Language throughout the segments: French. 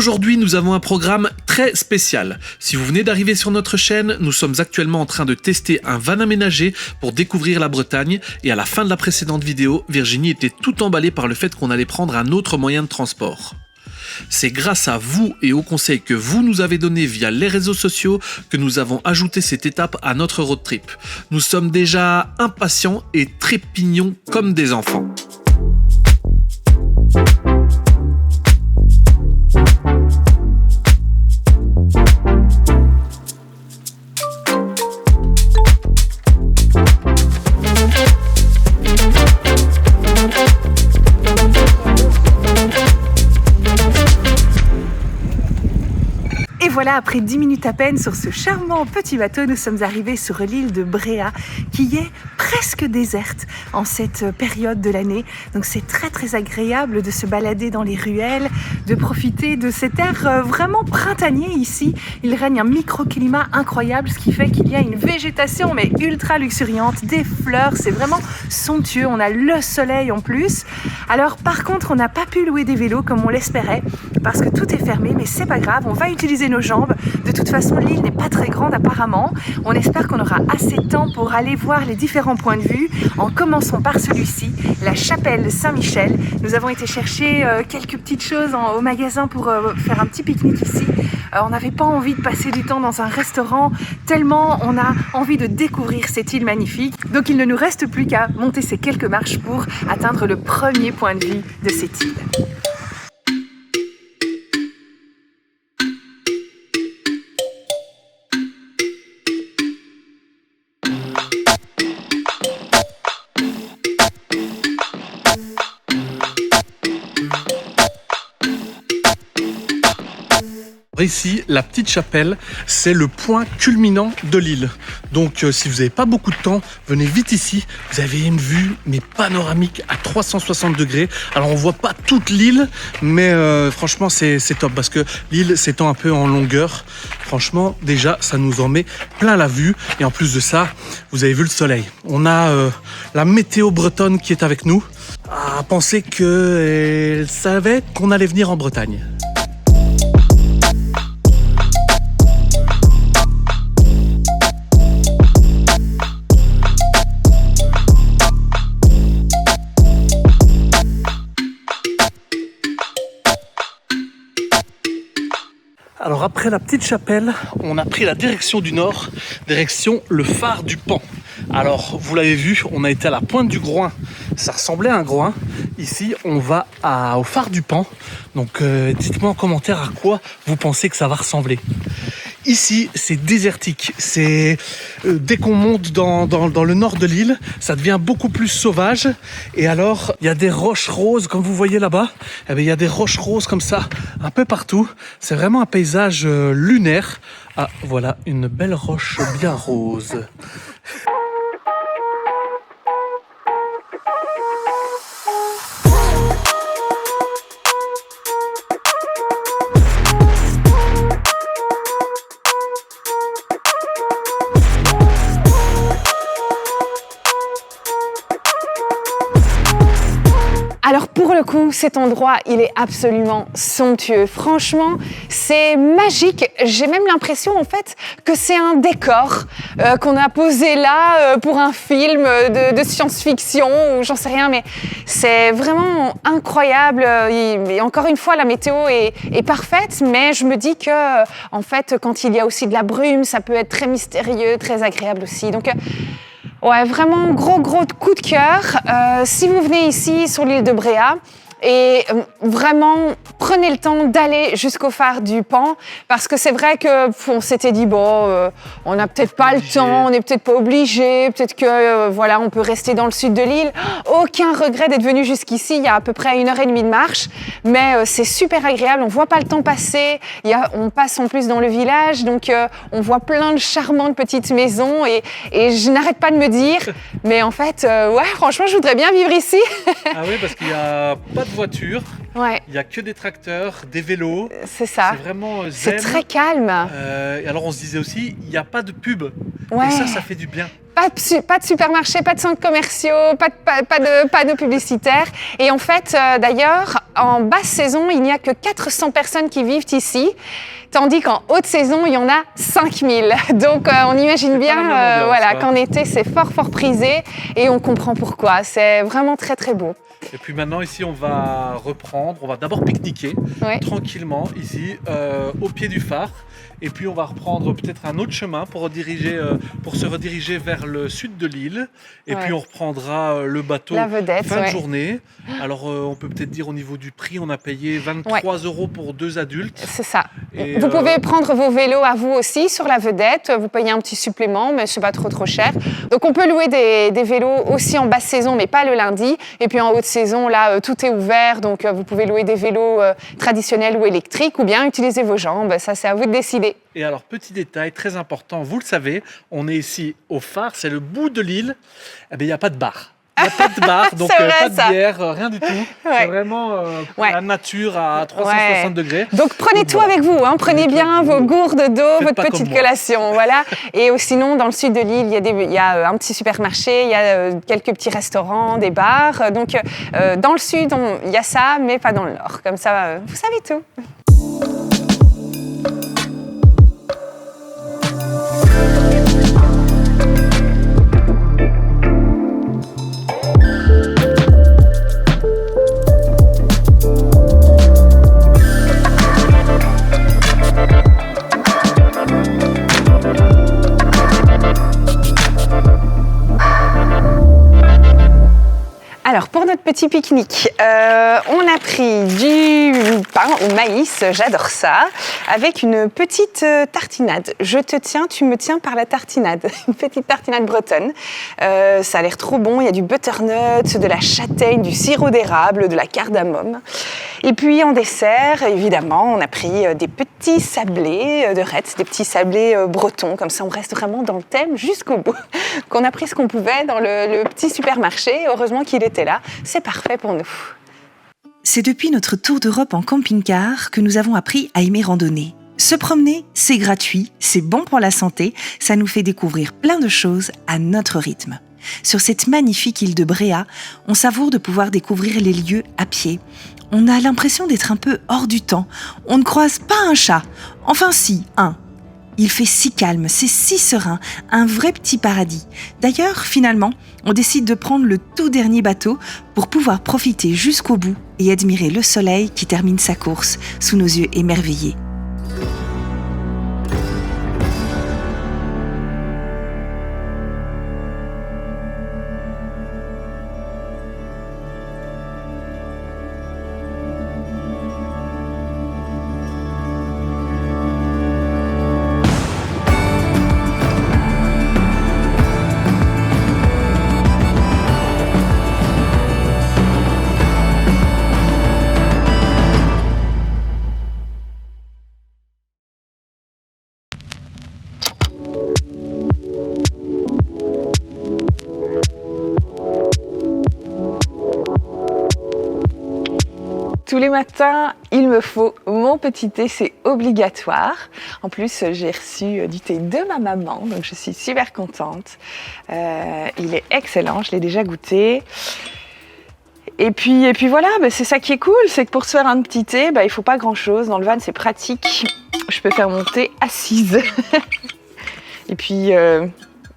Aujourd'hui, nous avons un programme très spécial. Si vous venez d'arriver sur notre chaîne, nous sommes actuellement en train de tester un van aménagé pour découvrir la Bretagne et à la fin de la précédente vidéo, Virginie était tout emballée par le fait qu'on allait prendre un autre moyen de transport. C'est grâce à vous et aux conseils que vous nous avez donnés via les réseaux sociaux que nous avons ajouté cette étape à notre road trip. Nous sommes déjà impatients et trépignons comme des enfants. Voilà, après 10 minutes à peine sur ce charmant petit bateau, nous sommes arrivés sur l'île de Bréhat qui est presque déserte en cette période de l'année. Donc c'est très agréable de se balader dans les ruelles, de profiter de cet air vraiment printanier ici. Il règne un microclimat incroyable, ce qui fait qu'il y a une végétation mais ultra luxuriante, des fleurs, c'est vraiment somptueux. On a le soleil en plus. Alors par contre, on n'a pas pu louer des vélos comme on l'espérait parce que tout est fermé, mais c'est pas grave, on va utiliser nos jambes. De toute façon, l'île n'est pas très grande apparemment. On espère qu'on aura assez de temps pour aller voir les différents points de vue. En commençant par celui-ci, la chapelle Saint-Michel. Nous avons été chercher quelques petites choses au magasin pour faire un petit pique-nique ici. On n'avait pas envie de passer du temps dans un restaurant, tellement on a envie de découvrir cette île magnifique. Donc il ne nous reste plus qu'à monter ces quelques marches pour atteindre le premier point de vue de cette île. Ici, la petite chapelle, c'est le point culminant de l'île. Donc si vous n'avez pas beaucoup de temps, venez vite ici. Vous avez une vue mais panoramique à 360 degrés. Alors on voit pas toute l'île, mais franchement c'est top parce que l'île s'étend un peu en longueur. Franchement, déjà, ça nous en met plein la vue. Et en plus de ça, vous avez vu le soleil. On a la météo bretonne qui est avec nous. À penser qu'elle savait qu'on allait venir en Bretagne. Alors après la petite chapelle, on a pris la direction du nord, direction le phare du Pan. Alors vous l'avez vu, on a été à la pointe du Groin, ça ressemblait à un groin. Ici on va au phare du Pan, donc dites-moi en commentaire à quoi vous pensez que ça va ressembler. Ici, c'est désertique. C'est dès qu'on monte dans le nord de l'île, ça devient beaucoup plus sauvage. Et alors, il y a des roches roses, comme vous voyez là-bas. Eh bien, il y a des roches roses comme ça, un peu partout. C'est vraiment un paysage lunaire. Ah, voilà, une belle roche bien rose. Alors pour le coup, cet endroit, il est absolument somptueux. Franchement, c'est magique. J'ai même l'impression en fait que c'est un décor qu'on a posé là pour un film de science-fiction ou j'en sais rien, mais c'est vraiment incroyable. Et encore une fois, la météo est parfaite, mais je me dis que en fait, quand il y a aussi de la brume, ça peut être très mystérieux, très agréable aussi. Donc ouais, vraiment gros coup de cœur. Si vous venez ici sur l'île de Bréhat, et vraiment prenez le temps d'aller jusqu'au phare du Pan parce que c'est vrai que on s'était dit on n'a peut-être pas le temps, on n'est peut-être pas obligé, peut-être que voilà, on peut rester dans le sud de l'île. Aucun regret d'être venu jusqu'ici, il y a à peu près 1h30 de marche, mais c'est super agréable, on voit pas le temps passer, on passe en plus dans le village, donc on voit plein de charmantes petites maisons et je n'arrête pas de me dire, mais en fait, ouais, franchement, je voudrais bien vivre ici. Ah oui, parce qu'il n'y a pas de voiture, ouais. Il n'y a que des tracteurs, des vélos. C'est ça. C'est vraiment c'est très calme. Et alors on se disait aussi, il n'y a pas de pub. Ouais. Et ça fait du bien. pas de supermarché, pas de centres commerciaux, pas de panneaux publicitaires. Et en fait, d'ailleurs, en basse saison, il n'y a que 400 personnes qui vivent ici. Tandis qu'en haute saison, il y en a 5000. Donc on imagine bien qu'en été, c'est fort prisé et on comprend pourquoi. C'est vraiment très beau. Et puis maintenant ici on va reprendre, on va d'abord pique-niquer tranquillement ici au pied du phare. Et puis on va reprendre peut-être un autre chemin pour se rediriger vers le sud de l'île. Et puis on reprendra le bateau fin de journée. Alors on peut peut-être dire au niveau du prix, on a payé 23 € pour 2 adultes. C'est ça. Et vous pouvez prendre vos vélos à vous aussi sur la Vedette. Vous payez un petit supplément, mais c'est pas trop cher. Donc on peut louer des vélos aussi en basse saison, mais pas le lundi. Et puis en haute saison, là, tout est ouvert. Donc vous pouvez louer des vélos traditionnels ou électriques ou bien utiliser vos jambes. Ça, c'est à vous de décider. Et alors, petit détail très important, vous le savez, on est ici au phare, c'est le bout de l'île. Eh bien, il n'y a pas de bar. Il n'y a pas de bar, donc pas de bière, rien du tout. C'est vraiment la nature à 360 degrés. Donc prenez tout avec vous, prenez bien vos gourdes d'eau, votre petite collation. Voilà. Et sinon, dans le sud de l'île, il y a un petit supermarché, il y a quelques petits restaurants, des bars. Donc dans le sud, il y a ça, mais pas dans le nord. Comme ça, vous savez tout. Alors, pour notre petit pique-nique, on a pris du pain au maïs, j'adore ça, avec une petite tartinade. Je te tiens, tu me tiens par la tartinade, une petite tartinade bretonne. Ça a l'air trop bon, il y a du butternut, de la châtaigne, du sirop d'érable, de la cardamome. Et puis en dessert, évidemment, on a pris des petits sablés de Retz, des petits sablés bretons, comme ça on reste vraiment dans le thème jusqu'au bout. Qu'on a pris ce qu'on pouvait dans le petit supermarché, heureusement qu'il était là, c'est parfait pour nous. C'est depuis notre tour d'Europe en camping-car que nous avons appris à aimer randonner. Se promener, c'est gratuit, c'est bon pour la santé, ça nous fait découvrir plein de choses à notre rythme. Sur cette magnifique île de Bréhat, on savoure de pouvoir découvrir les lieux à pied. On a l'impression d'être un peu hors du temps. On ne croise pas un chat. Enfin si, un. Il fait si calme, c'est si serein, un vrai petit paradis. D'ailleurs, finalement, on décide de prendre le tout dernier bateau pour pouvoir profiter jusqu'au bout et admirer le soleil qui termine sa course sous nos yeux émerveillés. Tous les matins, il me faut mon petit thé, c'est obligatoire. En plus, j'ai reçu du thé de ma maman, donc je suis super contente. Il est excellent, je l'ai déjà goûté. Et puis voilà, c'est ça qui est cool, c'est que pour se faire un petit thé, il ne faut pas grand-chose. Dans le van, c'est pratique. Je peux faire mon thé assise. Et puis...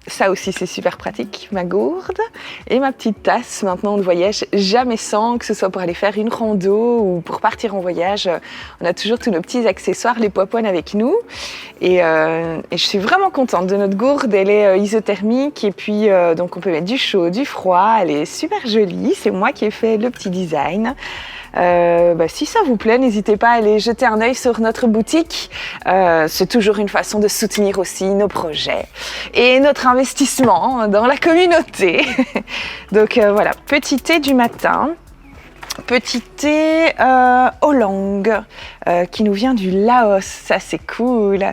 ça aussi, c'est super pratique, ma gourde et ma petite tasse. Maintenant, on ne voyage jamais sans, que ce soit pour aller faire une rando ou pour partir en voyage. On a toujours tous nos petits accessoires, les poipoines avec nous. Et je suis vraiment contente de notre gourde. Elle est isothermique et puis donc on peut mettre du chaud, du froid. Elle est super jolie. C'est moi qui ai fait le petit design. Si ça vous plaît, n'hésitez pas à aller jeter un œil sur notre boutique. C'est toujours une façon de soutenir aussi nos projets et notre investissement dans la communauté. Donc voilà, petit thé du matin. Petit thé Oolong qui nous vient du Laos, ça c'est cool.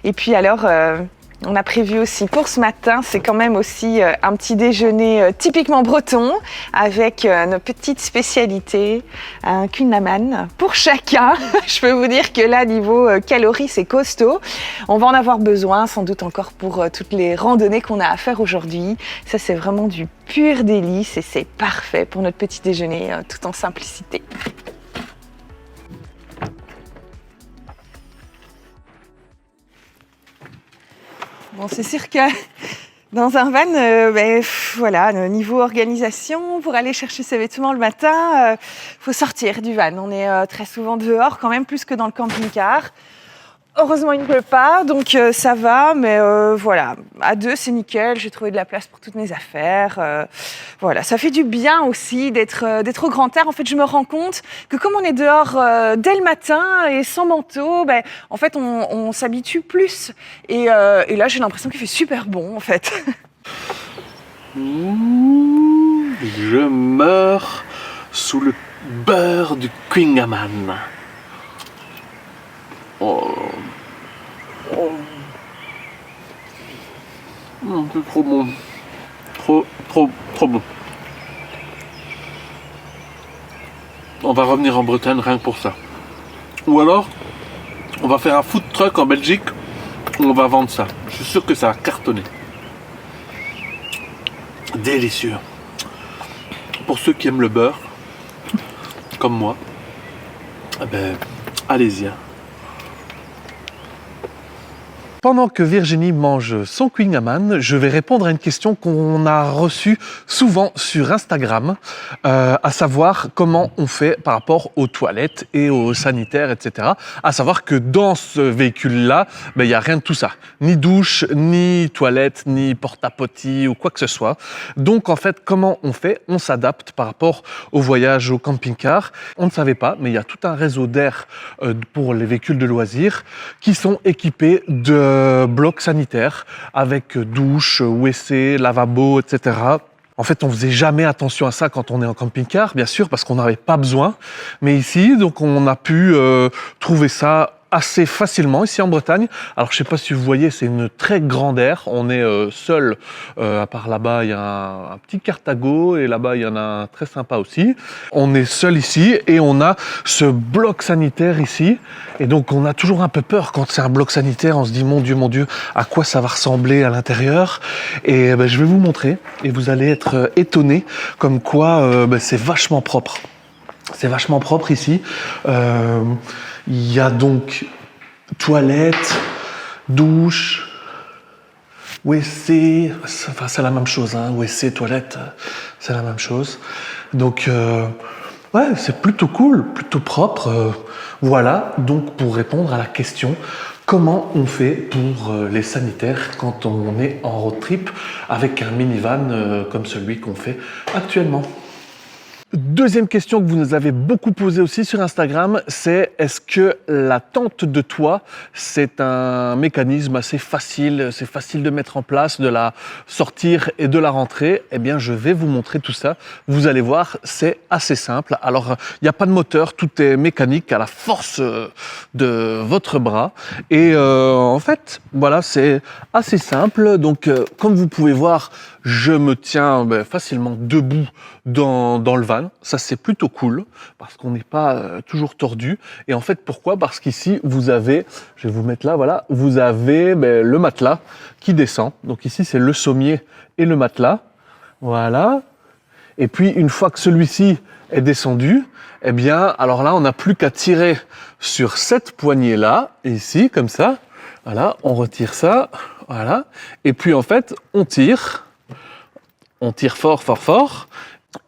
Et puis alors, On a prévu aussi pour ce matin, c'est quand même aussi un petit déjeuner typiquement breton avec nos petites spécialités, un kunnaman pour chacun. Je peux vous dire que là, niveau calories, c'est costaud. On va en avoir besoin sans doute encore pour toutes les randonnées qu'on a à faire aujourd'hui. Ça, c'est vraiment du pur délice et c'est parfait pour notre petit déjeuner tout en simplicité. Bon, c'est sûr que dans un van, voilà, niveau organisation, pour aller chercher ses vêtements le matin, faut sortir du van. On est très souvent dehors, quand même plus que dans le camping-car. Heureusement, il ne pleut pas, donc ça va, mais voilà, à deux, c'est nickel. J'ai trouvé de la place pour toutes mes affaires. Voilà, ça fait du bien aussi d'être au grand air. En fait, je me rends compte que comme on est dehors dès le matin et sans manteau, en fait, on s'habitue plus. Et là, j'ai l'impression qu'il fait super bon, en fait. Je meurs sous le beurre du kunnaman. C'est trop bon. Trop bon. On va revenir en Bretagne rien que pour ça. Ou alors, on va faire un food truck en Belgique où on va vendre ça. Je suis sûr que ça va cartonner. Délicieux. Pour ceux qui aiment le beurre, comme moi, allez-y. Pendant que Virginie mange son kunnaman, je vais répondre à une question qu'on a reçue souvent sur Instagram, à savoir comment on fait par rapport aux toilettes et aux sanitaires, etc. À savoir que dans ce véhicule-là, il n'y a rien de tout ça. Ni douche, ni toilette, ni porta-potty ou quoi que ce soit. Donc en fait, comment on fait? On s'adapte par rapport au voyage au camping-car. On ne savait pas, mais il y a tout un réseau d'air pour les véhicules de loisirs qui sont équipés de blocs sanitaires avec douche, WC, lavabo, etc. En fait, on faisait jamais attention à ça quand on est en camping-car, bien sûr, parce qu'on n'avait pas besoin. Mais ici, donc, on a pu trouver ça assez facilement ici en Bretagne. Alors je ne sais pas si vous voyez, c'est une très grande aire. On est seul, à part là-bas, il y a un petit Carthago et là-bas, il y en a un très sympa aussi. On est seul ici et on a ce bloc sanitaire ici. Et donc on a toujours un peu peur quand c'est un bloc sanitaire. On se dit, mon Dieu, à quoi ça va ressembler à l'intérieur? Et je vais vous montrer et vous allez être étonnés comme quoi c'est vachement propre. C'est vachement propre ici. Il y a donc toilette, douche, WC, enfin c'est la même chose, hein, WC, toilette, c'est la même chose. Donc ouais, c'est plutôt cool, plutôt propre. Voilà, donc pour répondre à la question, comment on fait pour les sanitaires quand on est en road trip avec un minivan comme celui qu'on fait actuellement? Deuxième question que vous nous avez beaucoup posée aussi sur Instagram, c'est est-ce que la tente de toit, c'est un mécanisme assez facile, c'est facile de mettre en place, de la sortir et de la rentrer? Eh bien, je vais vous montrer tout ça. Vous allez voir, c'est assez simple. Alors, il n'y a pas de moteur, tout est mécanique à la force de votre bras. Et en fait, voilà, c'est assez simple. Donc, comme vous pouvez voir, je me tiens facilement debout dans le van. Ça, c'est plutôt cool parce qu'on n'est pas toujours tordu. Et en fait, pourquoi? Parce qu'ici, vous avez, je vais vous mettre là, voilà, vous avez le matelas qui descend. Donc ici, c'est le sommier et le matelas. Voilà. Et puis, une fois que celui-ci est descendu, eh bien, alors là, on n'a plus qu'à tirer sur cette poignée-là, ici, comme ça. Voilà, on retire ça. Voilà. Et puis, en fait, on tire fort, fort, fort.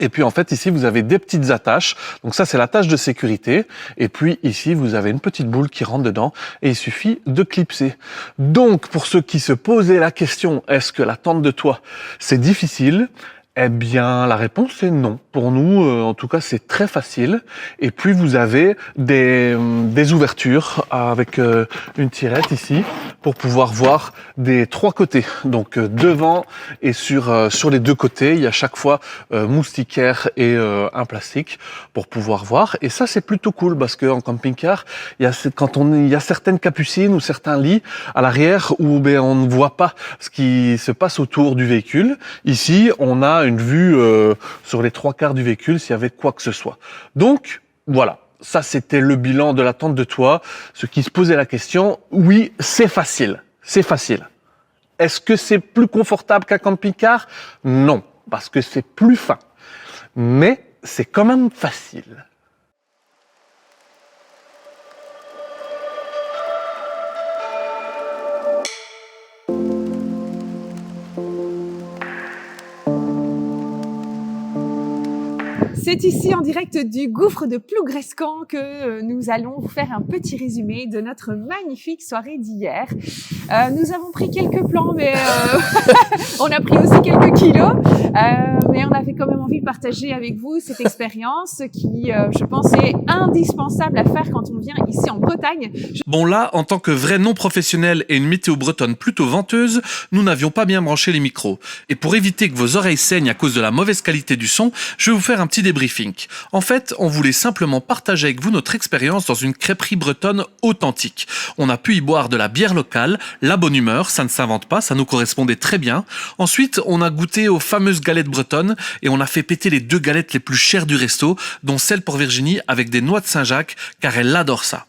Et puis en fait, ici, vous avez des petites attaches. Donc ça, c'est l'attache de sécurité. Et puis ici, vous avez une petite boule qui rentre dedans et il suffit de clipser. Donc, pour ceux qui se posaient la question, est-ce que la tente de toit, c'est difficile? Eh bien, la réponse est non. Pour nous, en tout cas, c'est très facile. Et puis, vous avez des ouvertures avec une tirette ici pour pouvoir voir des 3 côtés. Donc, devant et sur les 2 côtés, il y a chaque fois moustiquaire et un plastique pour pouvoir voir. Et ça, c'est plutôt cool parce qu'en camping-car, il y a certaines capucines ou certains lits à l'arrière où on ne voit pas ce qui se passe autour du véhicule. Ici, on a une vue sur les 3/4 du véhicule s'il y avait quoi que ce soit. Donc, voilà. Ça, c'était le bilan de la tente de toit. Ceux qui se posaient la question, oui, c'est facile. C'est facile. Est-ce que c'est plus confortable qu'un camping-car? Non, parce que c'est plus fin. Mais c'est quand même facile. C'est ici en direct du gouffre de Plougrescant que nous allons vous faire un petit résumé de notre magnifique soirée d'hier. Nous avons pris quelques plans, mais on a pris aussi quelques kilos. Mais on avait quand même envie de partager avec vous cette expérience qui, je pense, est indispensable à faire quand on vient ici en Bretagne. Bon là, en tant que vrai non-professionnel et une météo bretonne plutôt venteuse, nous n'avions pas bien branché les micros. Et pour éviter que vos oreilles saignent à cause de la mauvaise qualité du son, je vais vous faire un petit débriefing. En fait, on voulait simplement partager avec vous notre expérience dans une crêperie bretonne authentique. On a pu y boire de la bière locale, la bonne humeur, ça ne s'invente pas, ça nous correspondait très bien. Ensuite, on a goûté aux fameuses galettes bretonnes et on a fait péter les 2 galettes les plus chères du resto, dont celle pour Virginie avec des noix de Saint-Jacques, car elle adore ça.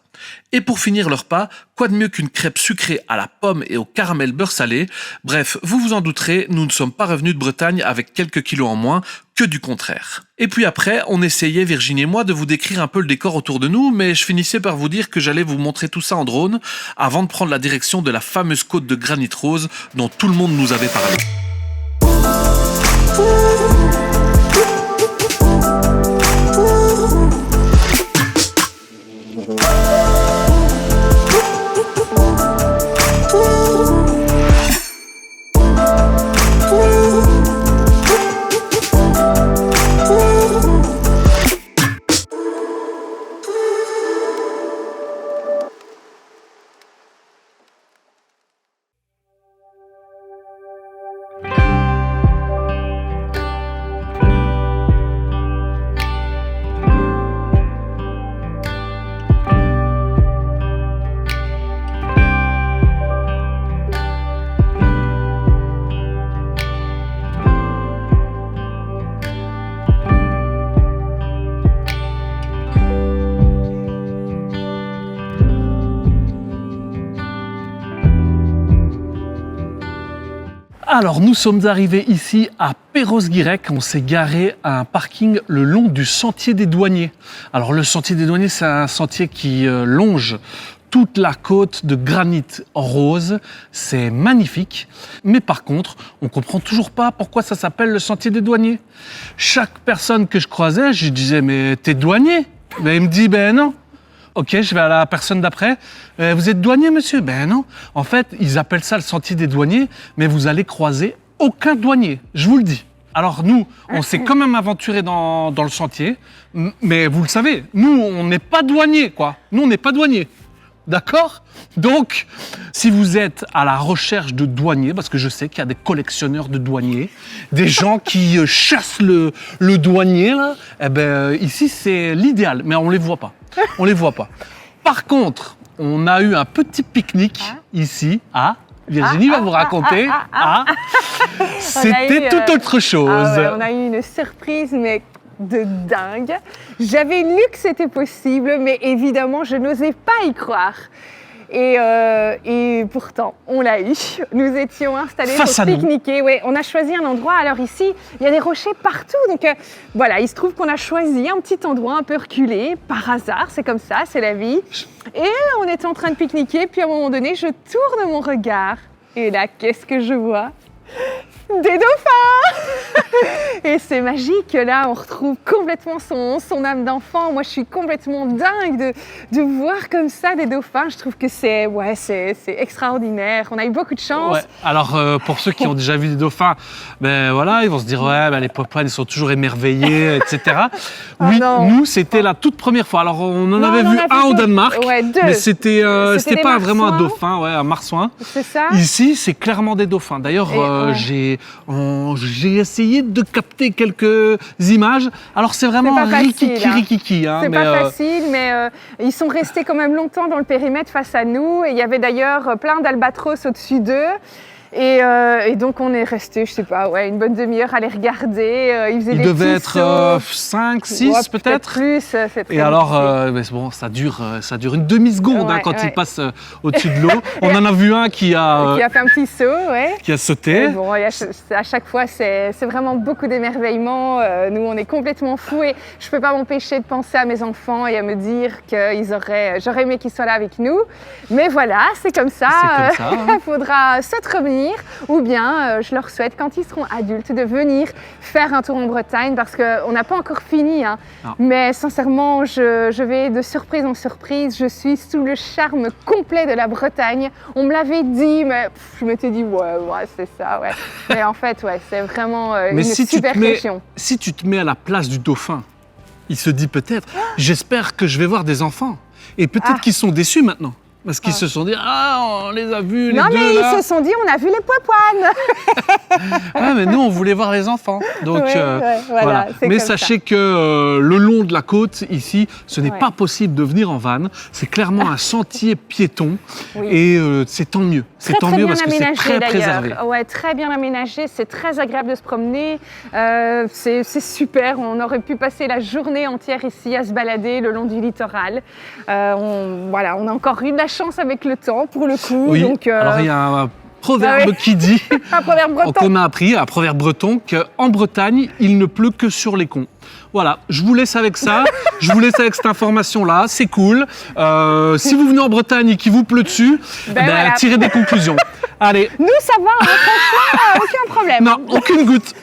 Et pour finir le repas, quoi de mieux qu'une crêpe sucrée à la pomme et au caramel beurre salé? Bref, vous vous en douterez, nous ne sommes pas revenus de Bretagne avec quelques kilos en moins, que du contraire. Et puis après, on essayait, Virginie et moi, de vous décrire un peu le décor autour de nous, mais je finissais par vous dire que j'allais vous montrer tout ça en drone, avant de prendre la direction de la fameuse côte de granit rose dont tout le monde nous avait parlé. Alors nous sommes arrivés ici à Perros-Guirec, on s'est garé à un parking le long du sentier des douaniers. Alors le sentier des douaniers, c'est un sentier qui longe toute la côte de granit rose, c'est magnifique. Mais par contre, on comprend toujours pas pourquoi ça s'appelle le sentier des douaniers. Chaque personne que je croisais, je disais mais t'es douanier? Ben, il me dit ben non. Ok, je vais à la personne d'après. Vous êtes douanier, monsieur? Ben non. En fait, ils appellent ça le sentier des douaniers, mais vous allez croiser aucun douanier, je vous le dis. Alors nous, on s'est quand même aventuré dans le sentier, mais vous le savez, nous, on n'est pas douaniers, quoi. Nous, on n'est pas douaniers. D'accord? Donc, si vous êtes à la recherche de douaniers, parce que je sais qu'il y a des collectionneurs de douaniers, des gens qui chassent le douanier, là, eh ben, ici, c'est l'idéal, mais on les voit pas. On les voit pas. Par contre, on a eu un petit pique-nique ici. Virginie va vous raconter. C'était tout autre chose. Ouais, on a eu une surprise, mais de dingue. J'avais lu que c'était possible, mais évidemment, je n'osais pas y croire. Et pourtant, on l'a eu. Nous étions installés pour pique-niquer. Ouais, on a choisi un endroit. Alors ici, il y a des rochers partout. Donc voilà, il se trouve qu'on a choisi un petit endroit un peu reculé, par hasard. C'est comme ça, c'est la vie. Et on était en train de pique-niquer. Puis à un moment donné, je tourne mon regard. Et là, qu'est-ce que je vois? des dauphins. Et c'est magique, là on retrouve complètement son âme d'enfant. Moi je suis complètement dingue de voir comme ça des dauphins. Je trouve que c'est extraordinaire. On a eu beaucoup de chance. Ouais. Alors pour ceux qui ont déjà vu des dauphins, ben voilà, ils vont se dire ouais, ben, les popoines ils sont toujours émerveillés, etc. Oui, nous c'était la toute première fois. Alors on en avait vu un au Danemark, mais c'était pas vraiment un dauphin, un marsouin. C'est ça. Ici c'est clairement des dauphins. D'ailleurs j'ai essayé de capter quelques images. Alors c'est vraiment rikiki. Hein, c'est pas facile, mais ils sont restés quand même longtemps dans le périmètre face à nous. Et il y avait d'ailleurs plein d'albatros au-dessus d'eux. Et donc on est resté, je sais pas, une bonne demi-heure à les regarder. Ils devaient être 5, 6 peut-être. Plus, c'est très Et alors, bon, ça dure une demi-seconde quand ils passent au-dessus de l'eau. On en a vu un qui a fait un petit saut, qui a sauté. Et bon, à chaque fois, c'est vraiment beaucoup d'émerveillement. Nous, on est complètement fous et je peux pas m'empêcher de penser à mes enfants et à me dire j'aurais aimé qu'ils soient là avec nous. Mais voilà, c'est comme ça. Il faudra soit revenir, ou bien je leur souhaite quand ils seront adultes de venir faire un tour en Bretagne parce qu'on n'a pas encore fini, hein. Mais sincèrement je vais de surprise en surprise, je suis sous le charme complet de la Bretagne. On me l'avait dit mais je m'étais dit c'est ça, mais en fait c'est vraiment une super région. Si tu te mets à la place du dauphin, il se dit peut-être j'espère que je vais voir des enfants et peut-être qu'ils sont déçus maintenant. Parce qu'ils se sont dit, on les a vus, les deux, là. Non, mais ils se sont dit, on a vu les popoines. Mais nous, on voulait voir les enfants. Donc, voilà. Mais sachez ça. Que le long de la côte, ici, ce n'est pas possible de venir en van. C'est clairement un sentier piéton. Et c'est tant mieux. C'est tant mieux parce que c'est très préservé. Ouais, très bien aménagé. C'est très agréable de se promener. C'est super. On aurait pu passer la journée entière ici à se balader le long du littoral. On a encore eu de la chance avec le temps pour le coup. Oui. Donc, alors il y a un proverbe qui dit, un proverbe breton. Qu'on a appris, un proverbe breton, qu'en Bretagne, il ne pleut que sur les cons. Voilà, je vous laisse avec ça, je vous laisse avec cette information-là, c'est cool. Si vous venez en Bretagne et qu'il vous pleut dessus, tirez des conclusions. Allez. Nous, ça va, franchement, aucun problème. Non, aucune goutte.